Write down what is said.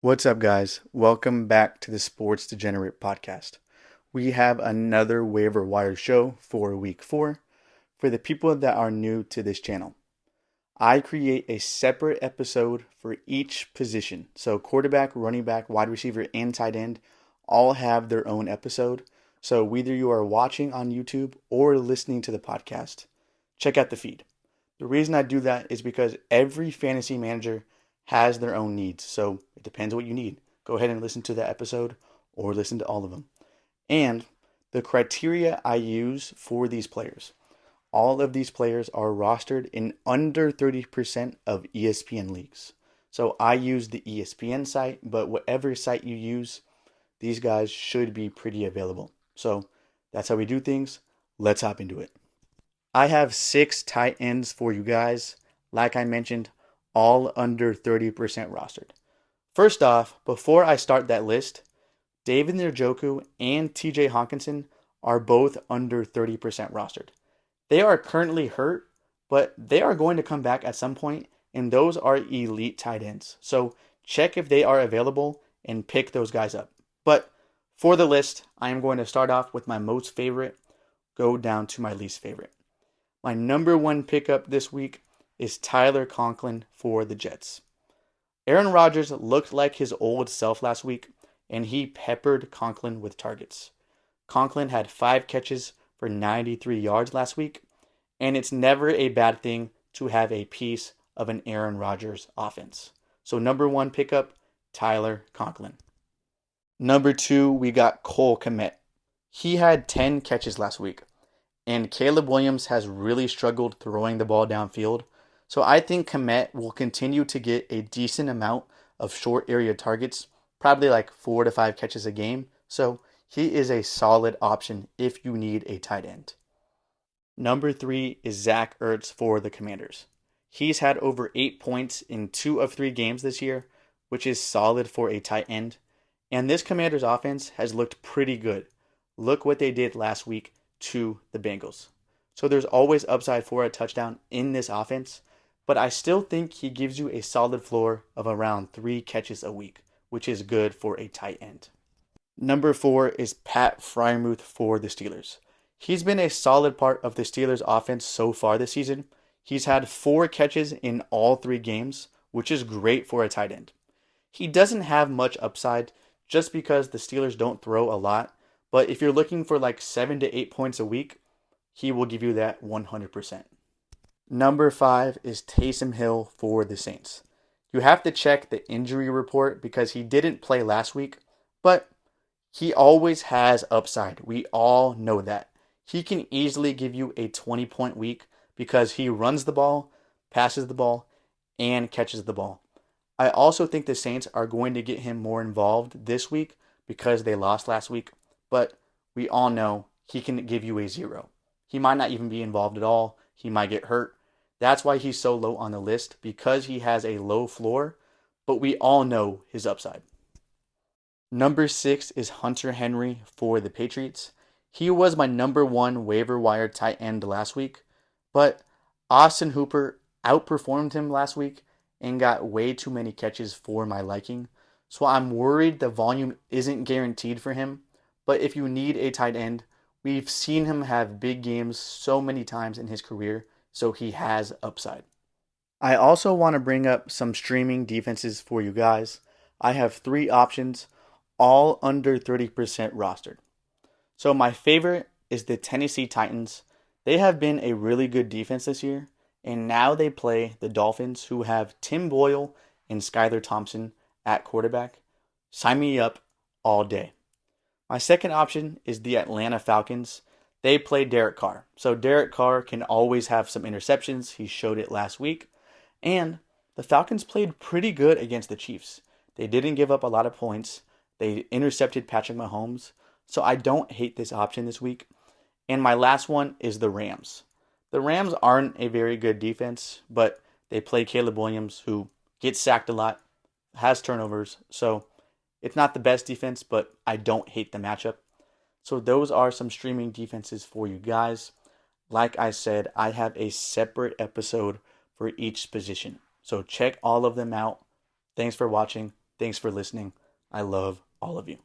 What's up, guys? Welcome back to the Sports Degenerate podcast. We have another waiver wire show for week 4 for the people that are new to this channel. I create a separate episode for each position. So, quarterback, running back, wide receiver, and tight end all have their own episode. So, whether you are watching on YouTube or listening to the podcast, check out the feed. The reason I do that is because every fantasy manager has their own needs. So it depends what you need. Go ahead and listen to that episode or listen to all of them. And the criteria I use for these players. All of these players are rostered in under 30% of ESPN leagues. So I use the ESPN site, but whatever site you use, these guys should be pretty available. So that's how we do things. Let's hop into it. I have 6 tight ends for you guys. Like I mentioned, all under 30% rostered. First off, before I start that list, David Njoku and TJ Hawkinson are both under 30% rostered. They are currently hurt, but they are going to come back at some point, and those are elite tight ends. So check if they are available and pick those guys up. But for the list, I am going to start off with my most favorite, go down to my least favorite. My number 1 pickup this week is Tyler Conklin for the Jets. Aaron Rodgers looked like his old self last week, and he peppered Conklin with targets. Conklin had 5 catches for 93 yards last week, and it's never a bad thing to have a piece of an Aaron Rodgers offense. So number 1 pickup, Tyler Conklin. Number 2, we got Cole Kmet. He had 10 catches last week, and Caleb Williams has really struggled throwing the ball downfield. So I think Kmet will continue to get a decent amount of short area targets, probably like 4 to 5 catches a game. So he is a solid option if you need a tight end. Number 3 is Zach Ertz for the Commanders. He's had over 8 points in 2 of 3 games this year, which is solid for a tight end. And this Commanders offense has looked pretty good. Look what they did last week to the Bengals. So there's always upside for a touchdown in this offense. But I still think he gives you a solid floor of around 3 catches a week, which is good for a tight end. Number 4 is Pat Freiermuth for the Steelers. He's been a solid part of the Steelers offense so far this season. He's had 4 catches in all 3 games, which is great for a tight end. He doesn't have much upside just because the Steelers don't throw a lot, but if you're looking for like 7 to 8 points a week, he will give you that 100%. Number 5 is Taysom Hill for the Saints. You have to check the injury report because he didn't play last week, but he always has upside. We all know that. He can easily give you a 20-point week because he runs the ball, passes the ball, and catches the ball. I also think the Saints are going to get him more involved this week because they lost last week, but we all know he can give you a 0. He might not even be involved at all. He might get hurt. That's why he's so low on the list, because he has a low floor, but we all know his upside. Number 6 is Hunter Henry for the Patriots. He was my number 1 waiver wire tight end last week, but Austin Hooper outperformed him last week and got way too many catches for my liking. So I'm worried the volume isn't guaranteed for him, but if you need a tight end, we've seen him have big games so many times in his career, so he has upside. I also want to bring up some streaming defenses for you guys. I have 3 options, all under 30% rostered. So my favorite is the Tennessee Titans. They have been a really good defense this year, and now they play the Dolphins, who have Tim Boyle and Skylar Thompson at quarterback. Sign me up all day. My second option is the Atlanta Falcons. They play Derek Carr. So Derek Carr can always have some interceptions. He showed it last week. And the Falcons played pretty good against the Chiefs. They didn't give up a lot of points. They intercepted Patrick Mahomes. So I don't hate this option this week. And my last one is the Rams. The Rams aren't a very good defense, but they play Caleb Williams, who gets sacked a lot, has turnovers. So it's not the best defense, but I don't hate the matchup. So those are some streaming defenses for you guys. Like I said, I have a separate episode for each position. So check all of them out. Thanks for watching. Thanks for listening. I love all of you.